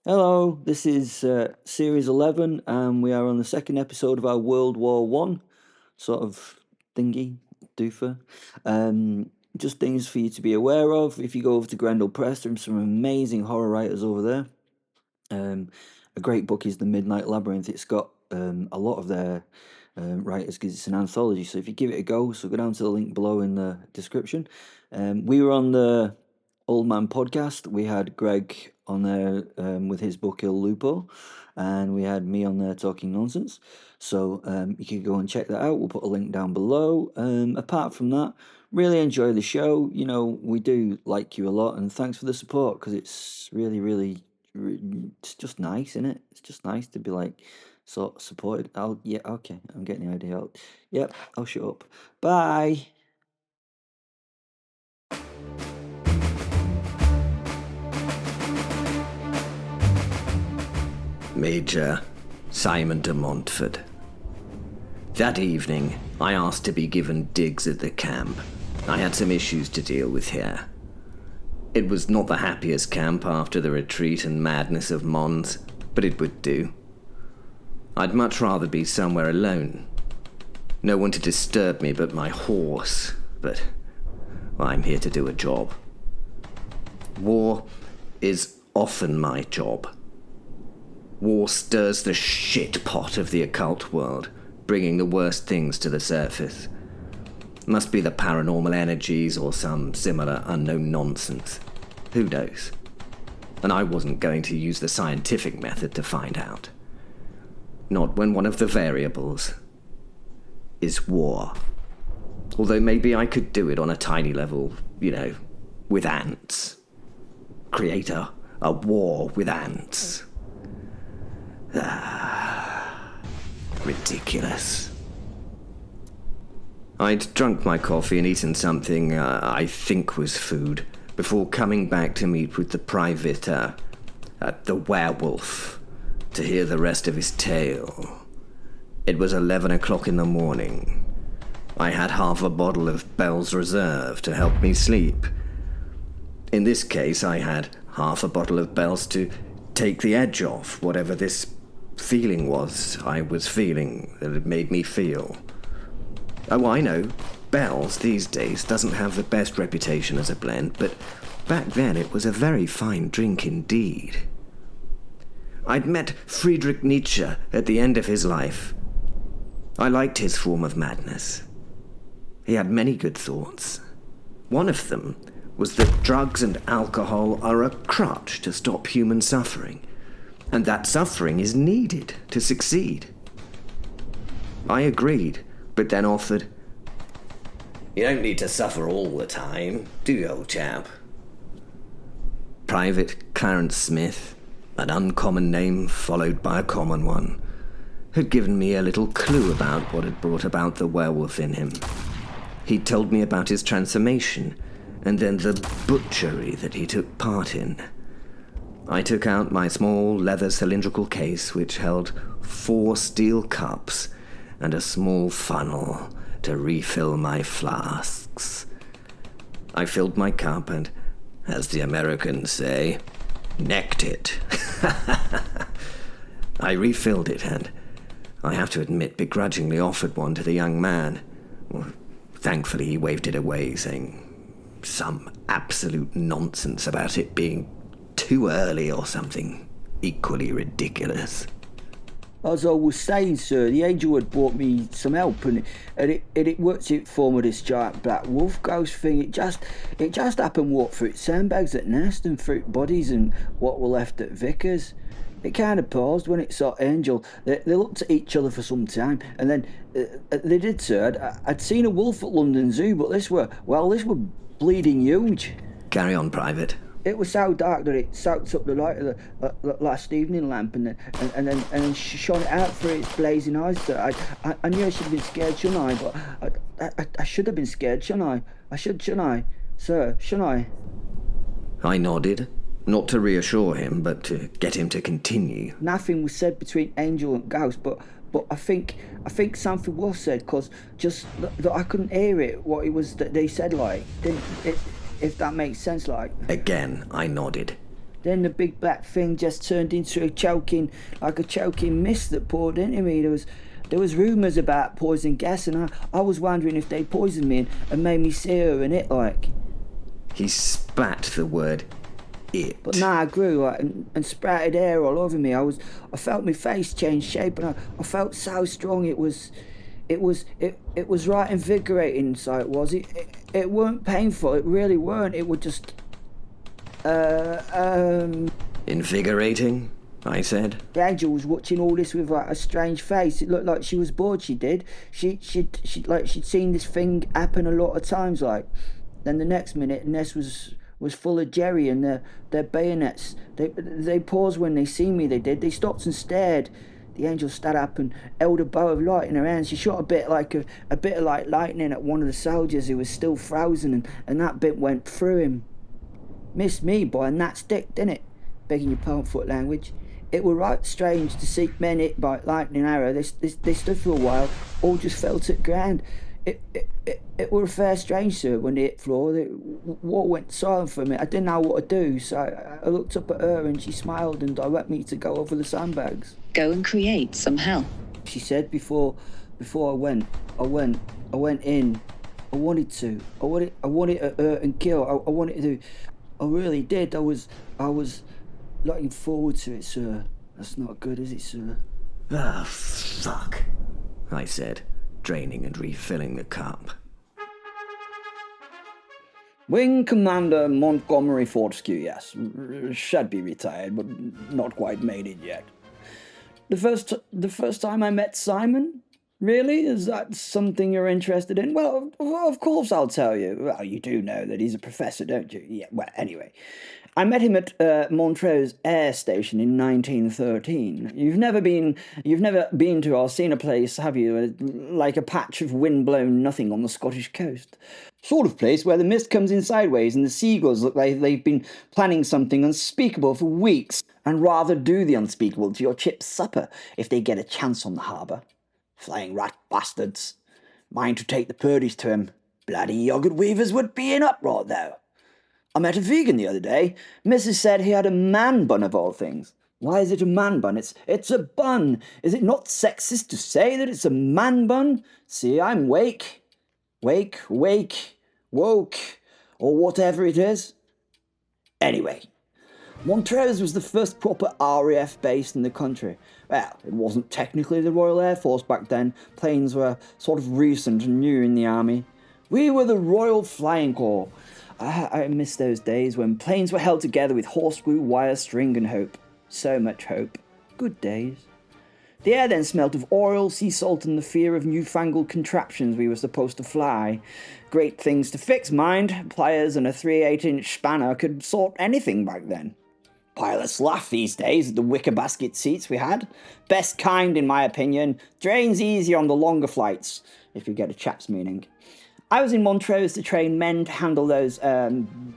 Hello, this is Series 11, and we are on the second episode of our World War One sort of thingy, doofer. Just things for you to be aware of. If you go over to Grendel Press, there are some amazing horror writers over there. A great book is The Midnight Labyrinth. It's got a lot of their writers because it's an anthology. So if you give it a go, so go down to the link below in the description. We were on the Old Man podcast. We had Greg on there with his book Il Lupo, and we had me on there talking nonsense. So you can go and check that out. We'll put a link down below. Apart from that, really enjoy the show. You know, we do like you a lot, and thanks for the support because it's really it's just nice, isn't it? It's just nice to be like sort of supported. Yeah, okay, I'm getting the idea out. Yep, I'll shut up. Bye. Major Simon de Montfort. That evening, I asked to be given digs at the camp. I had some issues to deal with here. It was not the happiest camp after the retreat and madness of Mons, but it would do. I'd much rather be somewhere alone. No one to disturb me but my horse, but I'm here to do a job. War is often my job. War stirs the shit pot of the occult world, bringing the worst things to the surface. Must be the paranormal energies or some similar unknown nonsense. Who knows? And I wasn't going to use the scientific method to find out. Not when one of the variables is war. Although maybe I could do it on a tiny level, with ants. Create a war with ants. Ridiculous. I'd drunk my coffee and eaten something I think was food before coming back to meet with the private, the werewolf, to hear the rest of his tale. It was 11 o'clock in the morning. I had half a bottle of Bell's Reserve to help me sleep. In this case, I had half a bottle of Bell's to take the edge off whatever this feeling was I was feeling that it made me feel. Oh, I know, Bell's these days doesn't have the best reputation as a blend, but back then it was a very fine drink indeed. I'd met Friedrich Nietzsche at the end of his life. I liked his form of madness. He had many good thoughts. One of them was that drugs and alcohol are a crutch to stop human suffering, and that suffering is needed to succeed. I agreed, but then offered, "You don't need to suffer all the time, do you, old chap?" Private Clarence Smith, an uncommon name followed by a common one, had given me a little clue about what had brought about the werewolf in him. He'd told me about his transformation, and then the butchery that he took part in. I took out my small leather cylindrical case which held 4 steel cups and a small funnel to refill my flasks. I filled my cup and, as the Americans say, necked it. I refilled it and, I have to admit, begrudgingly offered one to the young man. Well, thankfully he waved it away, saying some absolute nonsense about it being too early or something equally ridiculous. As I was saying, sir, the angel had brought me some help, and it worked out for me, this giant black wolf ghost thing. It just happened walk through sandbags at Nest and fruit bodies and what were left at Vickers. It kind of paused when it saw Angel. They looked at each other for some time, and then they did, sir. I'd seen a wolf at London Zoo, but this were bleeding huge. Carry on, Private. It was so dark that it soaked up the light of the last evening lamp and then shone it out through its blazing eyes. Sir. I knew I should have been scared, shouldn't I? But I should have been scared, shouldn't I? Shouldn't I? Sir, shouldn't I? I nodded, not to reassure him, but to get him to continue. Nothing was said between Angel and Ghost, but I think something was said, because just that I couldn't hear it, what it was that they said, like, didn't it? If that makes sense, like. Again, I nodded. Then the big black thing just turned into a choking mist that poured into me. There was rumours about poison gas, and I was wondering if they poisoned me and made me see her and it like. He spat the word it. But now I grew and sprouted hair all over me. I felt my face change shape, and I felt so strong. It was right invigorating. So it was. It weren't painful. It really weren't. It would just. Invigorating, I said. The angel was watching all this with like a strange face. It looked like she was bored. She did. She'd seen this thing happen a lot of times. Like, then the next minute, Ness was full of Jerry and their bayonets. They paused when they seen me. They did. They stopped and stared. The angel stood up and held a bow of light in her hands. She shot a bit of like lightning at one of the soldiers who was still frozen, and that bit went through him. Missed me by a gnat stick, didn't it? Begging your pardon, foot language. It were right strange to see men hit by lightning arrow. They stood for a while, all just felt at ground. It were fair strange, sir, when they hit floor. What went silent for me. I didn't know what to do, so I looked up at her and she smiled and directed me to go over the sandbags. Go and create some hell, she said before I went in. I wanted to hurt and kill. I wanted to. I really did. I was looking forward to it, sir. That's not good, is it, sir? Ah, fuck, I said, draining and refilling the cup. Wing Commander Montgomery Fortescue, yes. Should be retired, but not quite made it yet. The first time I met Simon? Really? Is that something you're interested in? Well, of course I'll tell you. Well, you do know that he's a professor, don't you? Yeah, well, anyway. I met him at Montrose Air Station in 1913. You've never been to or seen a place, have you? Like a patch of wind-blown nothing on the Scottish coast. Sort of place where the mist comes in sideways and the seagulls look like they've been planning something unspeakable for weeks and rather do the unspeakable to your chip's supper if they get a chance on the harbour. Flying rat bastards. Mind to take the purdies to him. Bloody yoghurt weavers would be in uproar, though. I met a vegan the other day. Mrs. said he had a man bun of all things. Why is it a man bun? It's a bun. Is it not sexist to say that it's a man bun? See, I'm wake, woke, or whatever it is. Anyway, Montrose was the first proper RAF base in the country. Well, it wasn't technically the Royal Air Force back then. Planes were sort of recent and new in the army. We were the Royal Flying Corps. I miss those days when planes were held together with horseshoe, wire, string and hope. So much hope. Good days. The air then smelt of oil, sea salt and the fear of newfangled contraptions we were supposed to fly. Great things to fix, mind. Pliers and a 3/8-inch spanner could sort anything back then. Pilots laugh these days at the wicker basket seats we had. Best kind, in my opinion. Drains easy on the longer flights, if you get a chap's meaning. I was in Montrose to train men to handle those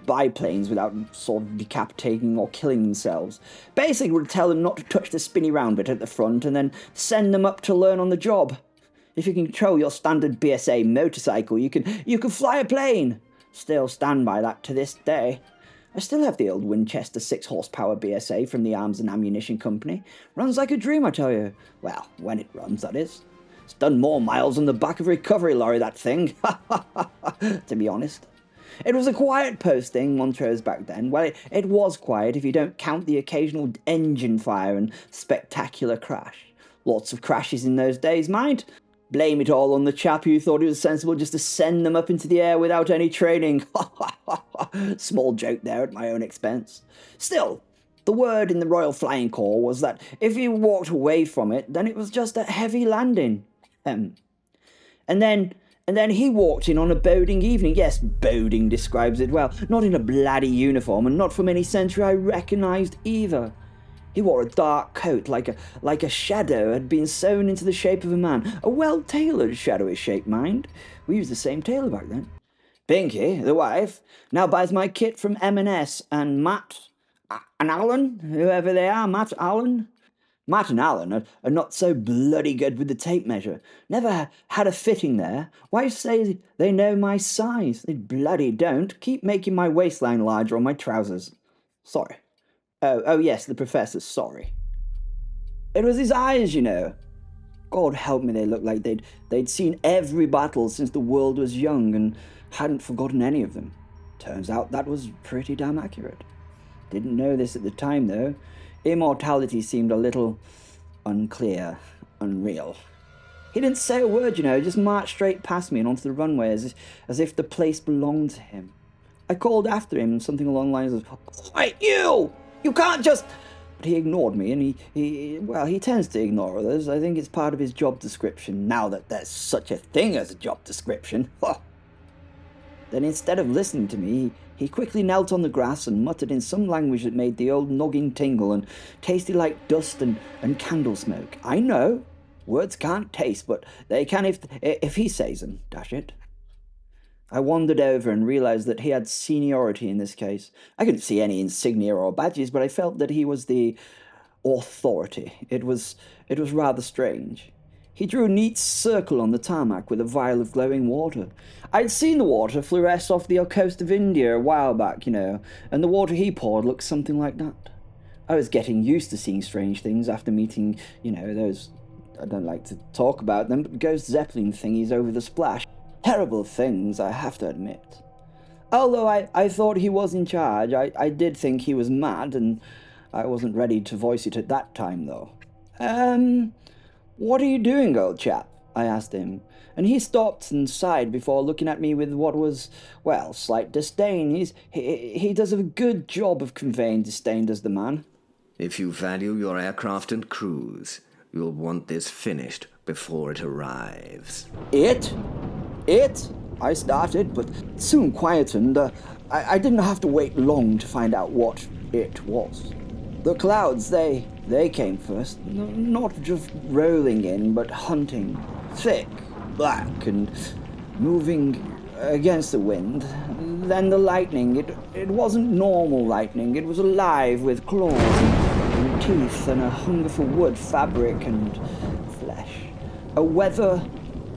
biplanes without sort of decapitating or killing themselves. Basically, would tell them not to touch the spinny round bit at the front and then send them up to learn on the job. If you can control your standard BSA motorcycle, you can fly a plane. Still stand by that to this day. I still have the old Winchester 6-horsepower BSA from the Arms and Ammunition Company. Runs like a dream, I tell you. Well, when it runs, that is. It's done more miles on the back of a recovery lorry, that thing. To be honest. It was a quiet posting, Montrose, back then. Well, it was quiet if you don't count the occasional engine fire and spectacular crash. Lots of crashes in those days, mind. Blame it all on the chap who thought it was sensible just to send them up into the air without any training. Small joke there at my own expense. Still, the word in the Royal Flying Corps was that if you walked away from it, then it was just a heavy landing. And then he walked in on a boding evening. Yes, boding describes it well. Not in a bloody uniform, and not from any century I recognised either. He wore a dark coat, like a shadow had been sewn into the shape of a man. A well-tailored shadowy shape, mind. We used the same tailor back then. Pinky, the wife, now buys my kit from M&S, and Matt and Alan, whoever they are, Matt and Alan are not so bloody good with the tape measure. Never had a fitting there. Why say they know my size? They bloody don't. Keep making my waistline larger on my trousers. Sorry. Oh, yes, the professor, sorry. It was his eyes, you know. God help me, they looked like they'd seen every battle since the world was young and hadn't forgotten any of them. Turns out that was pretty damn accurate. Didn't know this at the time, though. Immortality seemed a little unclear, unreal. He didn't say a word, you know, just marched straight past me and onto the runway as if the place belonged to him. I called after him, something along the lines of, "Hey, you! You can't just..." But he ignored me, and he tends to ignore others. I think it's part of his job description, now that there's such a thing as a job description. Then instead of listening to me, he quickly knelt on the grass and muttered in some language that made the old noggin tingle and tasted like dust and candle smoke. I know, words can't taste, but they can if he says them, dash it. I wandered over and realized that he had seniority in this case. I couldn't see any insignia or badges, but I felt that he was the authority. It was rather strange. He drew a neat circle on the tarmac with a vial of glowing water. I'd seen the water fluoresce off the coast of India a while back, you know, and the water he poured looked something like that. I was getting used to seeing strange things after meeting, you know, those, I don't like to talk about them, but Ghost Zeppelin thingies over the splash. Terrible things, I have to admit. Although I thought he was in charge, I did think he was mad, and I wasn't ready to voice it at that time, though. What are you doing, old chap? I asked him, and he stopped and sighed before looking at me with what was, well, slight disdain. He does a good job of conveying disdain, does the man. If you value your aircraft and crews, you'll want this finished before it arrives. It? I started, but soon quietened. I didn't have to wait long to find out what it was. The clouds, they came first. Not just rolling in, but hunting. Thick, black, and moving against the wind. Then the lightning. It wasn't normal lightning. It was alive with claws and teeth and a hunger for wood, fabric, and flesh. A weather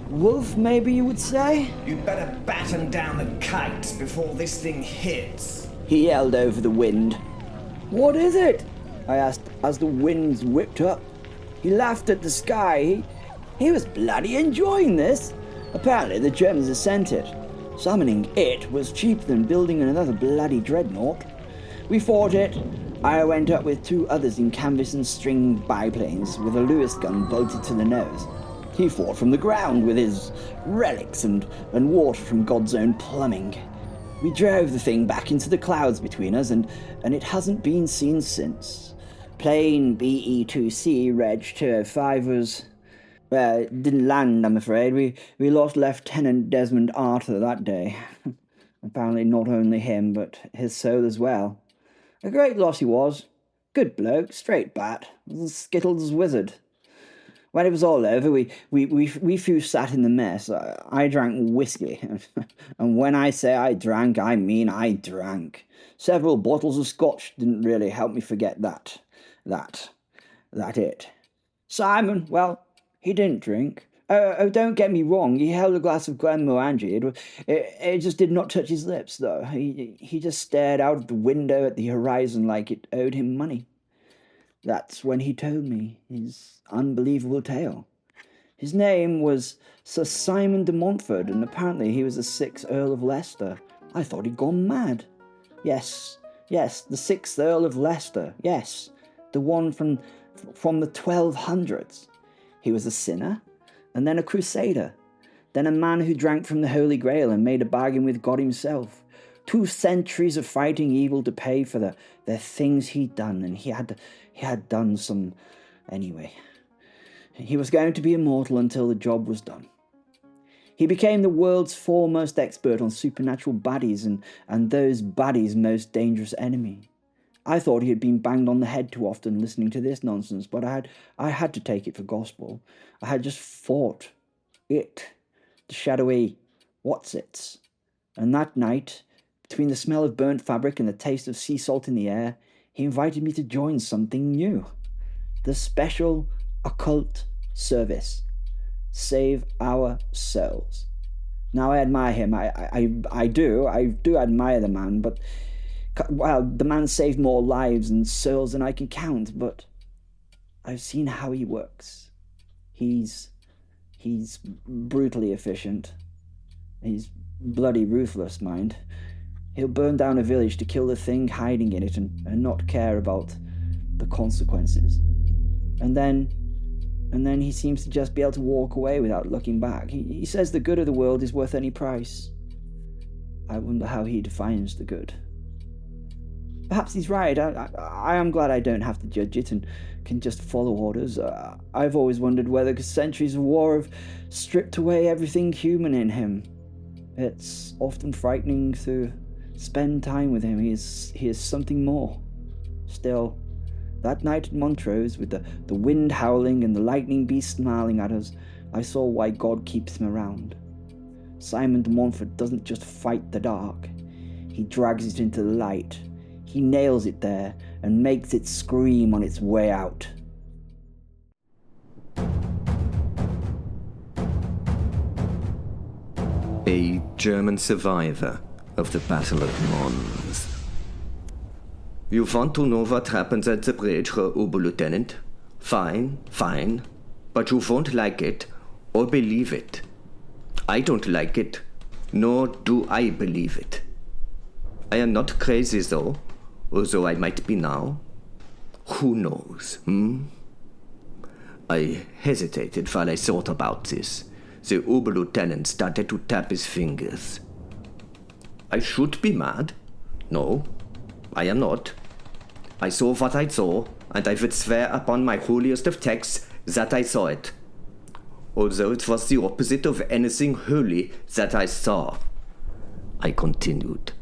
wolf, maybe you would say? You'd better batten down the kites before this thing hits. He yelled over the wind. What is it? I asked as the winds whipped up. He laughed at the sky. He was bloody enjoying this. Apparently the Germans had sent it. Summoning it was cheaper than building another bloody dreadnought. We fought it. I went up with two others in canvas and string biplanes with a Lewis gun bolted to the nose. He fought from the ground with his relics and water from God's own plumbing. We drove the thing back into the clouds between us, and it hasn't been seen since. Plane BE-2C Reg 205 was... Well, it didn't land, I'm afraid. We lost Lieutenant Desmond Arthur that day. Apparently not only him, but his soul as well. A great loss he was. Good bloke, straight bat, Skittles wizard. When it was all over, we few sat in the mess. I drank whiskey. And when I say I drank, I mean I drank. Several bottles of scotch didn't really help me forget that it. Simon, well, he didn't drink. Oh, don't get me wrong, he held a glass of Glenmorangie. It just did not touch his lips, though. He just stared out of the window at the horizon like it owed him money. That's when he told me his unbelievable tale. His name was Sir Simon de Montfort, and apparently he was the 6th Earl of Leicester. I thought he'd gone mad. Yes, the 6th Earl of Leicester. Yes, the one from the 1200s. He was a sinner, and then a crusader, then a man who drank from the Holy Grail and made a bargain with God himself. 2 centuries of fighting evil to pay for the things he'd done, and he had done some... Anyway, he was going to be immortal until the job was done. He became the world's foremost expert on supernatural baddies and those baddies' most dangerous enemy. I thought he had been banged on the head too often listening to this nonsense, but I had to take it for gospel. I had just fought it, the shadowy what's-its. And that night, between the smell of burnt fabric and the taste of sea salt in the air, he invited me to join something new. The Special Occult Service. Save our souls. Now I admire him. I do admire the man, but Well, the man saved more lives and souls than I can count, but I've seen how he works. He's brutally efficient. He's bloody ruthless, mind. He'll burn down a village to kill the thing hiding in it and not care about the consequences. And then he seems to just be able to walk away without looking back. He says the good of the world is worth any price. I wonder how he defines the good. Perhaps he's right. I am glad I don't have to judge it and can just follow orders. I've always wondered whether centuries of war have stripped away everything human in him. It's often frightening to spend time with him. He is something more. Still, that night at Montrose, with the wind howling and the lightning beast snarling at us, I saw why God keeps him around. Simon de Montfort doesn't just fight the dark. He drags it into the light. He nails it there and makes it scream on its way out. A German survivor of the Battle of Mons. You want to know what happens at the bridge, Oberlieutenant? Fine, fine. But you won't like it or believe it. I don't like it, nor do I believe it. I am not crazy though, although I might be now. Who knows, I hesitated while I thought about this. The Oberlieutenant started to tap his fingers. I should be mad. No, I am not. I saw what I saw, and I would swear upon my holiest of texts that I saw it. Although it was the opposite of anything holy that I saw. I continued.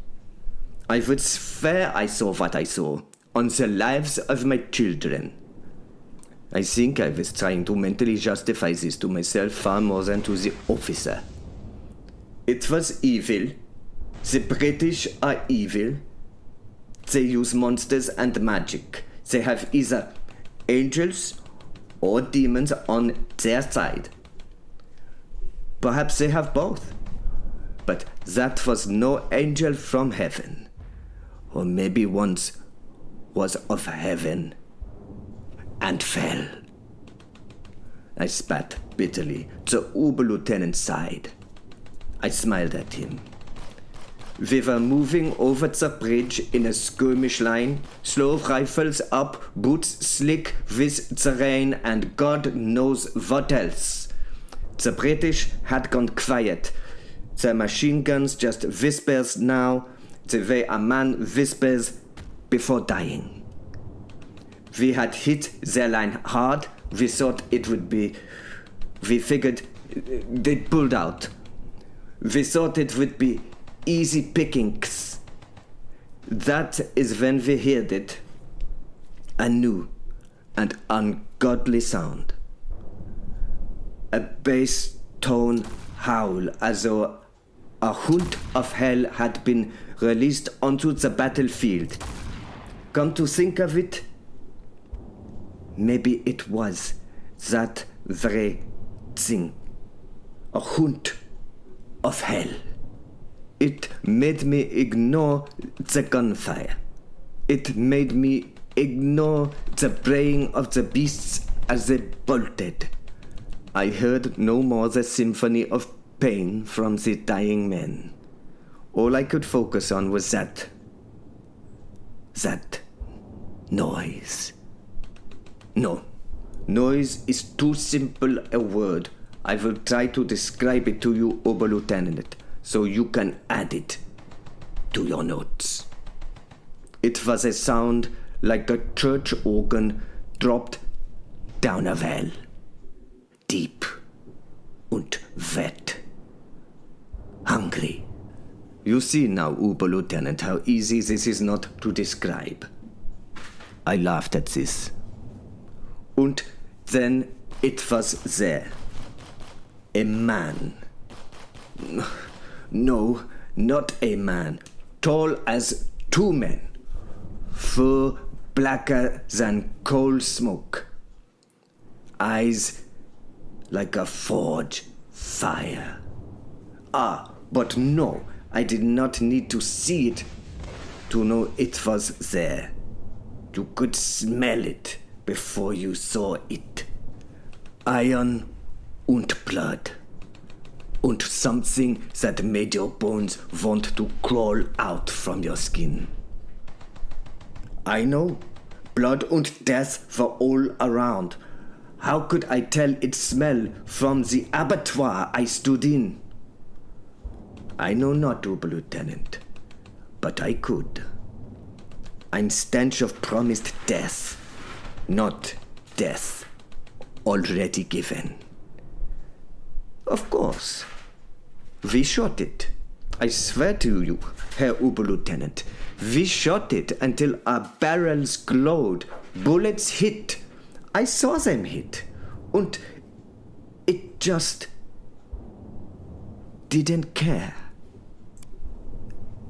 I would swear I saw what I saw, on the lives of my children. I think I was trying to mentally justify this to myself far more than to the officer. It was evil. The British are evil. They use monsters and magic. They have either angels or demons on their side. Perhaps they have both. But that was no angel from heaven. Or maybe once was of heaven and fell. I spat bitterly. The Oberlieutenant sighed. I smiled at him. We were moving over the bridge in a skirmish line, slow rifles up, boots slick with the rain, and God knows what else. The British had gone quiet. Their machine guns just whispers now, the way a man whispers before dying. We had hit their line hard. We thought it would be... We figured they'd pulled out. We thought it would be easy pickings. That is when we heard it. A new and ungodly sound. A bass tone howl as though a hunt of hell had been released onto the battlefield. Come to think of it, maybe it was that very thing. A hunt of hell. It made me ignore the gunfire. It made me ignore the braying of the beasts as they bolted. I heard no more the symphony of pain from the dying men. All I could focus on was that noise. No, noise is too simple a word. I will try to describe it to you, Oberlieutenant, so you can add it to your notes. It was a sound like a church organ dropped down a well. Deep und wet. Hungry. You see now, Oberlieutenant, how easy this is not to describe. I laughed at this. And then it was there. A man. No, not a man. Tall as two men. Fur blacker than coal smoke. Eyes like a forge fire. Ah, but no, I did not need to see it. to know it was there. You could smell it before you saw it. Iron and blood. And something that made your bones want to crawl out from your skin. I know, blood and death were all around. How could I tell its smell from the abattoir I stood in? I know not, Oberlieutenant, but I could. Ein stench of promised death, not death already given. Of course. We shot it. I swear to you, Herr Oberlieutenant, we shot it until our barrels glowed. Bullets hit. I saw them hit. And it just didn't care.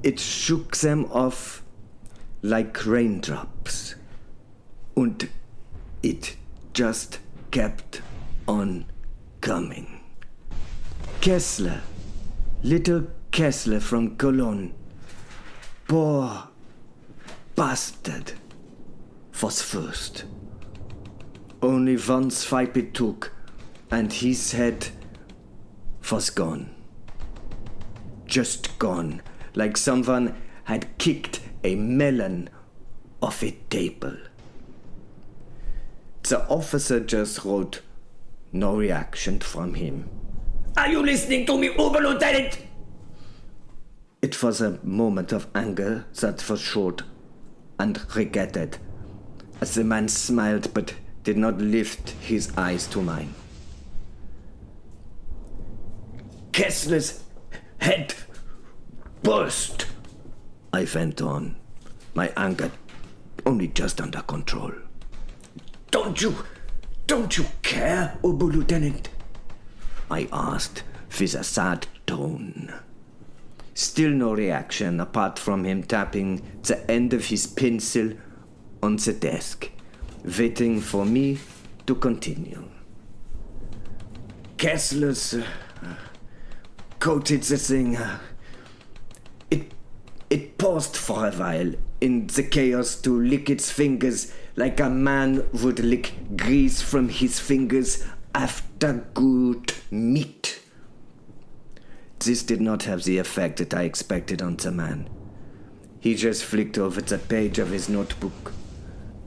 It shook them off like raindrops. And it just kept on coming. Kessler, little Kessler from Cologne, poor bastard, was first. Only one swipe it took, and his head was gone. Just gone, like someone had kicked a melon off a table. The officer just wrote, no reaction from him. Are you listening to me, Oberlieutenant? It was a moment of anger that was short and regretted, as the man smiled but did not lift his eyes to mine. Kessler's head burst, I went on, my anger only just under control. Don't you care, Oberlieutenant? I asked with a sad tone. Still no reaction apart from him tapping the end of his pencil on the desk, waiting for me to continue. Kessler's coated the thing. It paused for a while in the chaos to lick its fingers like a man would lick grease from his fingers after good meat. This did not have the effect that I expected on the man. He just flicked over the page of his notebook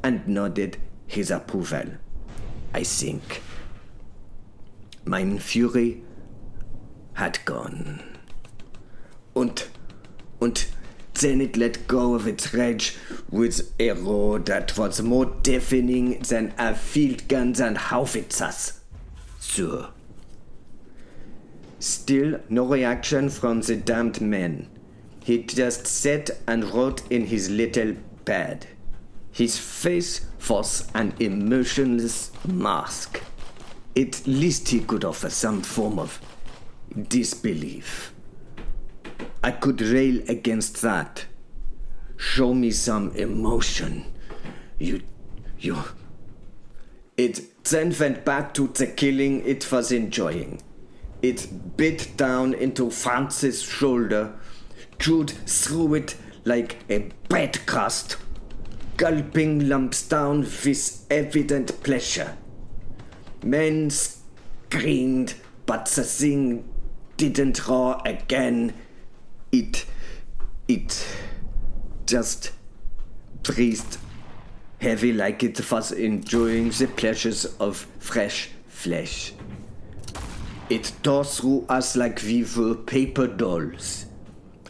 and nodded his approval, I think. Mein Fury had gone. Und then it let go of its rage with a roar that was more deafening than a field guns and howitzers. Sir. Still no reaction from the damned man. He just sat and wrote in his little pad. His face was an emotionless mask. At least he could offer some form of disbelief. I could rail against that. Show me some emotion. It then went back to the killing it was enjoying. It bit down into Franz's shoulder, chewed through it like a bread crust, gulping lumps down with evident pleasure. Men screamed, but the thing didn't roar again. It just breathed heavy like it was enjoying the pleasures of fresh flesh. It tore through us like we were paper dolls.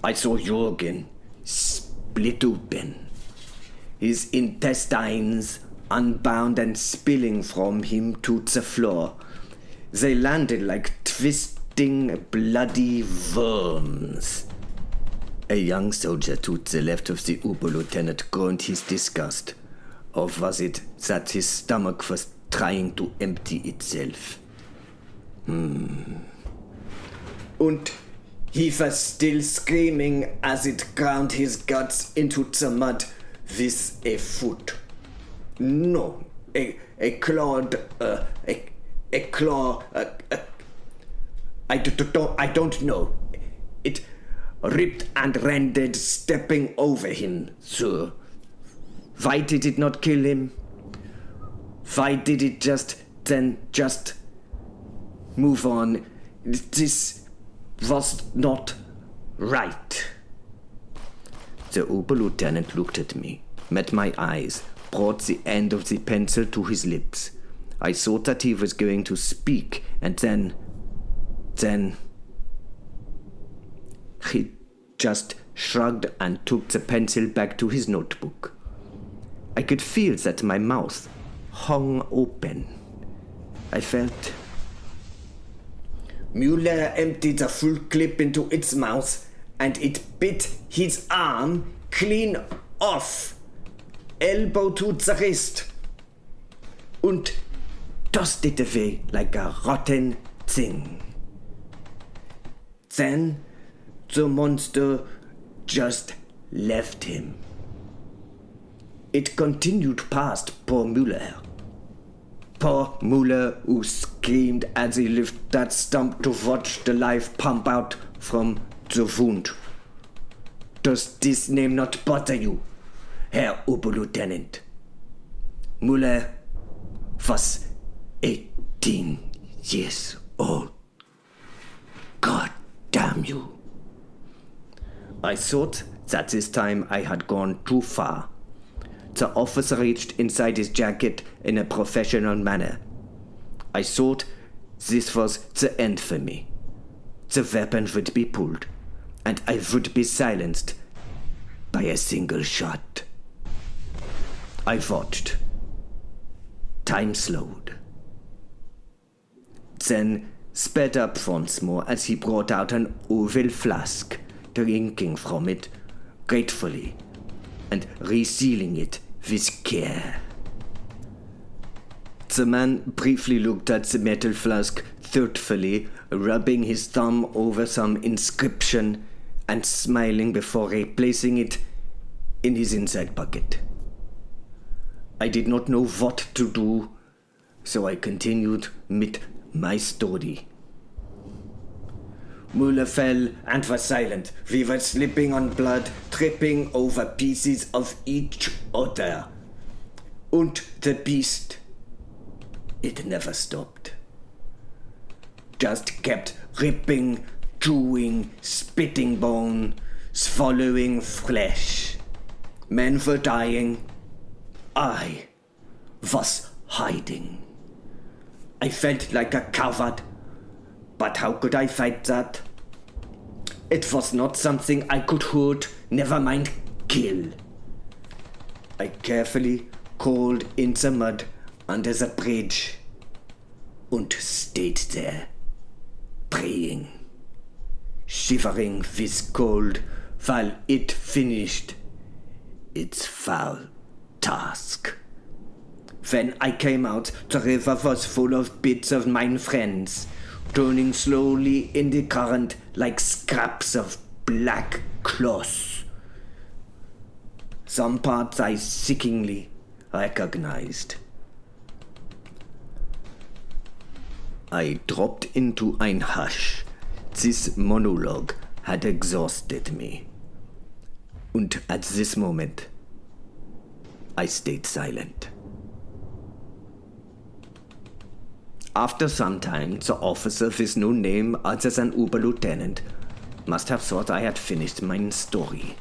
I saw Jürgen split open, his intestines unbound and spilling from him to the floor. They landed like twisting bloody worms. A young soldier to the left of the Oberlieutenant groaned his disgust. Or was it that his stomach was trying to empty itself? And he was still screaming as it ground his guts into the mud with a foot. No, a clawed, a claw, I don't know. ripped and rendered, stepping over him, sir. Why did it not kill him? Why did it just move on? This was not right. The Oberlieutenant looked at me, met my eyes, brought the end of the pencil to his lips. I thought that he was going to speak, and then he just shrugged and took the pencil back to his notebook. I could feel that my mouth hung open. I felt... Mueller emptied the full clip into its mouth, and it bit his arm clean off, elbow to the wrist, and tossed it away like a rotten thing. Then the monster just left him. It continued past poor Mueller. Poor Mueller, who screamed as he lifted that stump to watch the life pump out from the wound. Does this name not bother you, Herr Oberlieutenant? Mueller was 18 years old. God damn you. I thought that this time I had gone too far. The officer reached inside his jacket in a professional manner. I thought this was the end for me. The weapon would be pulled, and I would be silenced by a single shot. I watched. Time slowed. Then sped up once more as he brought out an oval flask, drinking from it gratefully and resealing it with care. The man briefly looked at the metal flask thoughtfully, rubbing his thumb over some inscription and smiling before replacing it in his inside pocket. I did not know what to do, so I continued with my story. Mueller fell and was silent. We were slipping on blood, tripping over pieces of each other. And the beast, it never stopped. Just kept ripping, chewing, spitting bone, swallowing flesh. Men were dying. I was hiding. I felt like a coward. But how could I fight that? It was not something I could hurt, never mind kill. I carefully crawled in the mud under the bridge and stayed there, praying, shivering with cold while it finished its foul task. When I came out, the river was full of bits of mine friends, turning slowly in the current like scraps of black cloth. Some parts I sickeningly recognized. I dropped into ein hush. This monologue had exhausted me. And at this moment, I stayed silent. After some time, the officer with no name other than Oberlieutenant must have thought I had finished my story.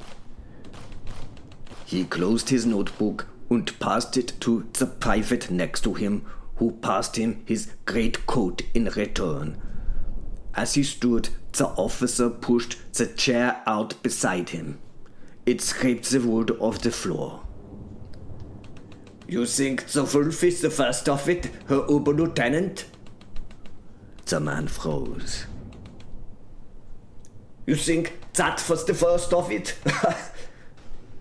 He closed his notebook and passed it to the private next to him, who passed him his great coat in return. As he stood, the officer pushed the chair out beside him. It scraped the wood off the floor. You think the wolf is the first of it, Herr Oberlieutenant? The man froze. You think that was the first of it?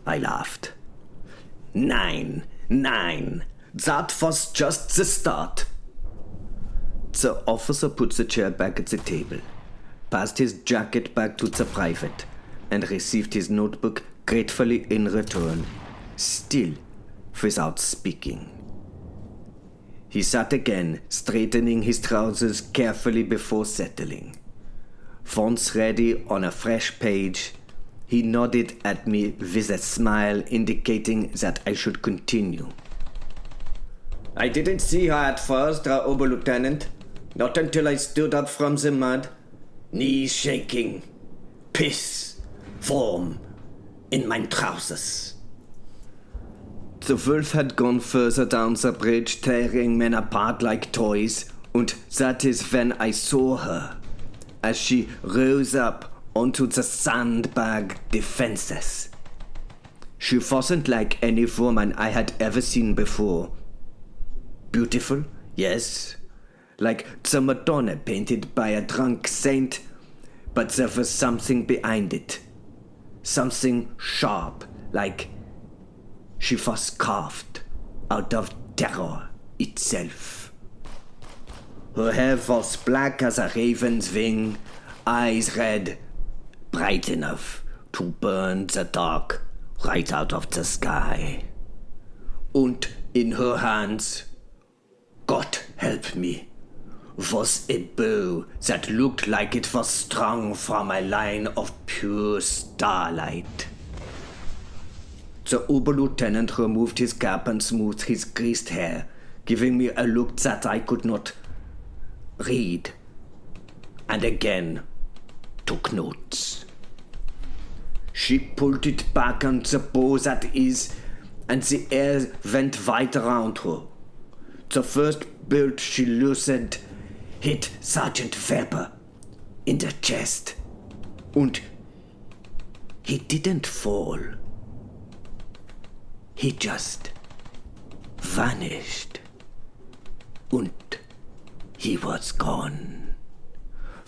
I laughed. Nine. That was just the start. The officer put the chair back at the table, passed his jacket back to the private, and received his notebook gratefully in return, still without speaking. He sat again, straightening his trousers carefully before settling. Once ready on a fresh page, he nodded at me with a smile indicating that I should continue. I didn't see her at first, Herr Oberlieutenant. Not until I stood up from the mud, knees shaking, piss, warm, in my trousers. The wolf had gone further down the bridge, tearing men apart like toys, and that is when I saw her, as she rose up onto the sandbag defenses. She wasn't like any woman I had ever seen before. Beautiful, yes, like the Madonna painted by a drunk saint, but there was something behind it. Something sharp, like she was carved out of terror itself. Her hair was black as a raven's wing, eyes red, bright enough to burn the dark right out of the sky. And in her hands, God help me, was a bow that looked like it was strung from a line of pure starlight. The Oberlieutenant removed his cap and smoothed his greased hair, giving me a look that I could not read, and again took notes. She pulled it back on the bow that is, and the air went wide around her. The first bolt she loosened hit Sergeant Weber in the chest, and he didn't fall. He just vanished, and he was gone.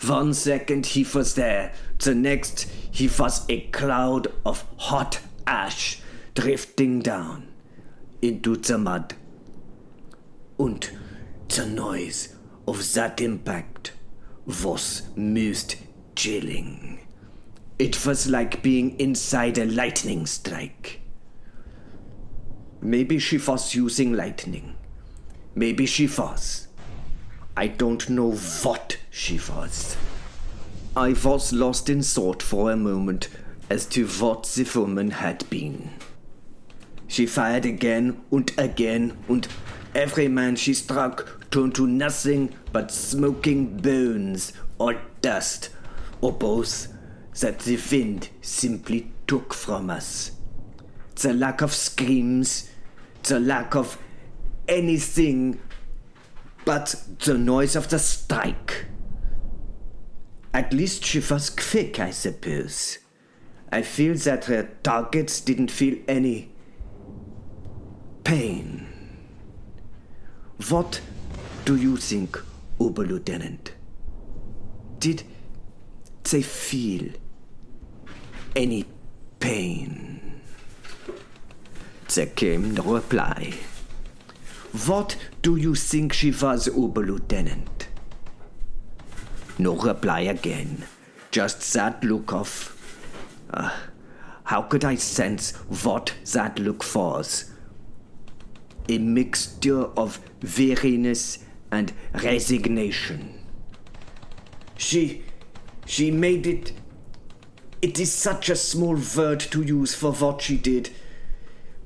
1 second he was there, the next he was a cloud of hot ash drifting down into the mud. And the noise of that impact was most chilling. It was like being inside a lightning strike. Maybe she was using lightning. Maybe she was. I don't know what she was. I was lost in thought for a moment as to what the woman had been. She fired again, and every man she struck turned to nothing but smoking bones or dust, or both, that the wind simply took from us. The lack of screams, the lack of anything but the noise of the strike. At least she was quick, I suppose. I feel that her targets didn't feel any pain. What do you think, Oberlieutenant? Did they feel any pain? There came no reply. What do you think she was, Oberlieutenant? No reply again. Just that look of... how could I sense what that look was? A mixture of weariness and resignation. She made it... It is such a small word to use for what she did,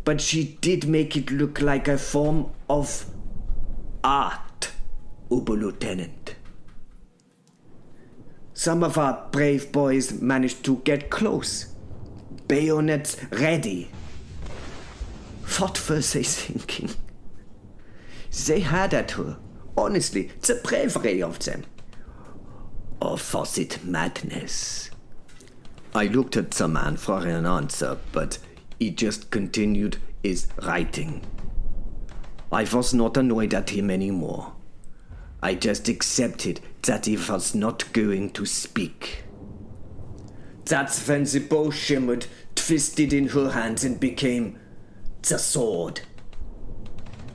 but she did make it look like a form of art, Oberlieutenant. Some of our brave boys managed to get close, bayonets ready. What were they thinking? They had at her, honestly, the bravery of them. Or was it madness? I looked at the man for an answer, but he just continued his writing. I was not annoyed at him anymore. I just accepted that he was not going to speak. That's when the bow shimmered, twisted in her hands and became the sword.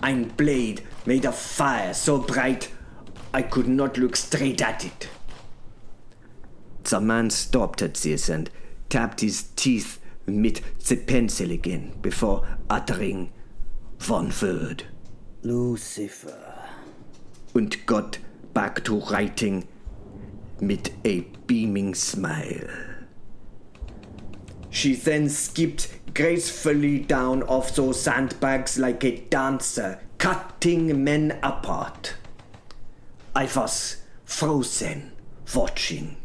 Ein blade made of fire so bright I could not look straight at it. The man stopped at this and tapped his teeth with the pencil again before uttering one word. Luci-fer. And got back to writing with a beaming smile. She then skipped gracefully down off those sandbags like a dancer, cutting men apart. I was frozen, watching.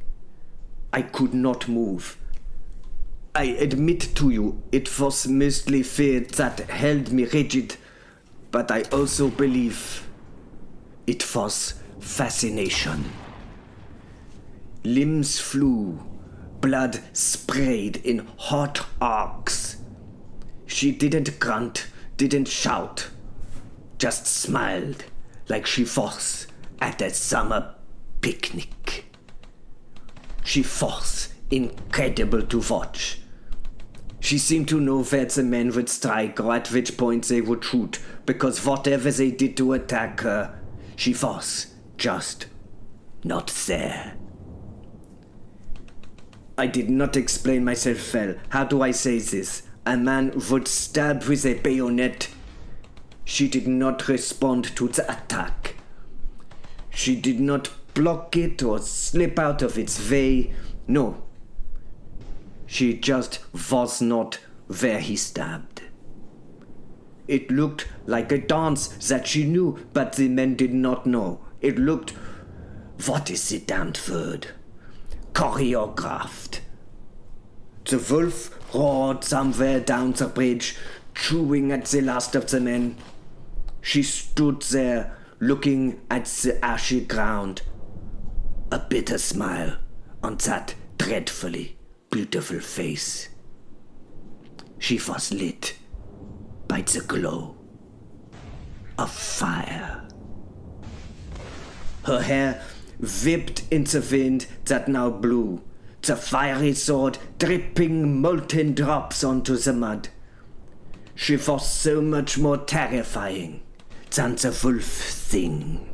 I could not move. I admit to you, it was mostly fear that held me rigid, but I also believe it was fascination. Limbs flew, blood sprayed in hot arcs. She didn't grunt, didn't shout, just smiled like she was at a summer picnic. She was incredible to watch. She seemed to know where the men would strike or at which point they would shoot, because whatever they did to attack her, she was just not there. I did not explain myself well. How do I say this? A man would stab with a bayonet. She did not respond to the attack. She did not block it or slip out of its way. No. She just was not where he stabbed. It looked like a dance that she knew, but the men did not know. It looked, what is the damned word? Choreographed. The wolf roared somewhere down the bridge, chewing at the last of the men. She stood there, looking at the ashy ground, a bitter smile on that dreadfully beautiful face. She was lit by the glow of fire. Her hair whipped in the wind that now blew, the fiery sword dripping molten drops onto the mud. She was so much more terrifying than the wolf thing.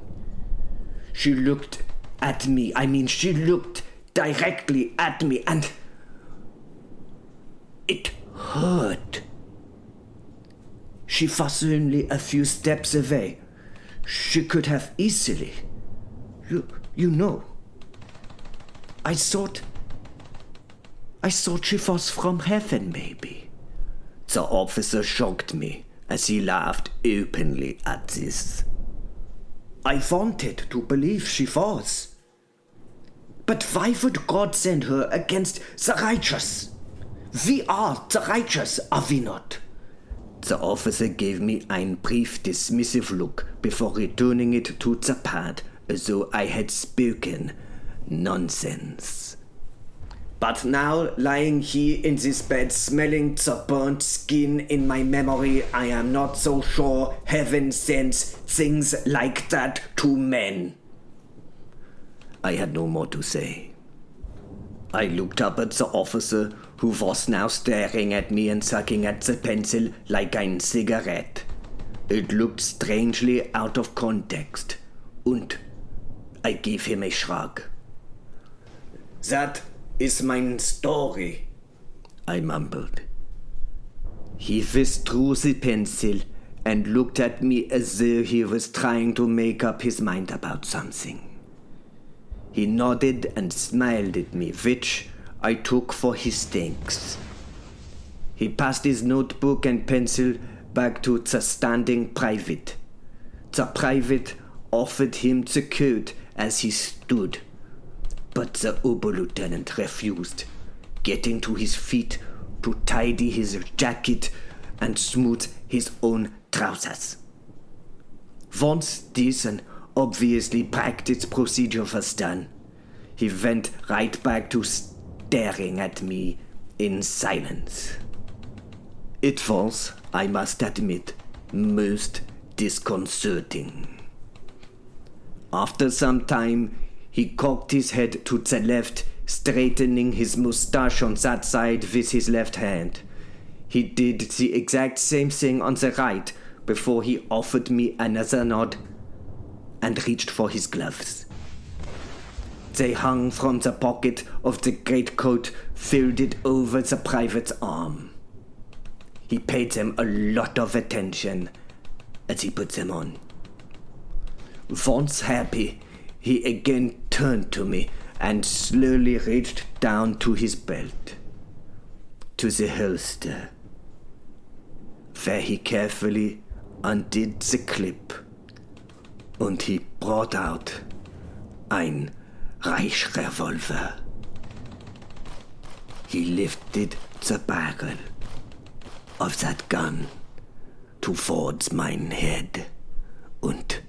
She looked at me, she looked directly at me, and it hurt. She was only a few steps away. She could have easily. You know. I thought she was from heaven, maybe. The officer shocked me as he laughed openly at this. I wanted to believe she was. But why would God send her against the righteous? We are the righteous, are we not? The officer gave me a brief dismissive look before returning it to the pad as though I had spoken nonsense. But now, lying here in this bed, smelling the burnt skin in my memory, I am not so sure heaven sends things like that to men. I had no more to say. I looked up at the officer, who was now staring at me and sucking at the pencil like a cigarette. It looked strangely out of context, and I gave him a shrug. That is my story, I mumbled. He withdrew the pencil and looked at me as though he was trying to make up his mind about something. He nodded and smiled at me, which I took for his thanks. He passed his notebook and pencil back to the standing private. The private offered him the coat as he stood, but the Oberlieutenant refused, getting to his feet to tidy his jacket and smooth his own trousers. Once this and obviously practiced procedure was done, he went right back to staring at me in silence. It was, I must admit, most disconcerting. After some time, he cocked his head to the left, straightening his moustache on that side with his left hand. He did the exact same thing on the right before he offered me another nod and reached for his gloves. They hung from the pocket of the greatcoat, folded over the private's arm. He paid them a lot of attention as he put them on. Once happy, he again turned to me, and slowly reached down to his belt, to the holster, where he carefully undid the clip, and he brought out ein Reichsrevolver. He lifted the barrel of that gun towards mine head, and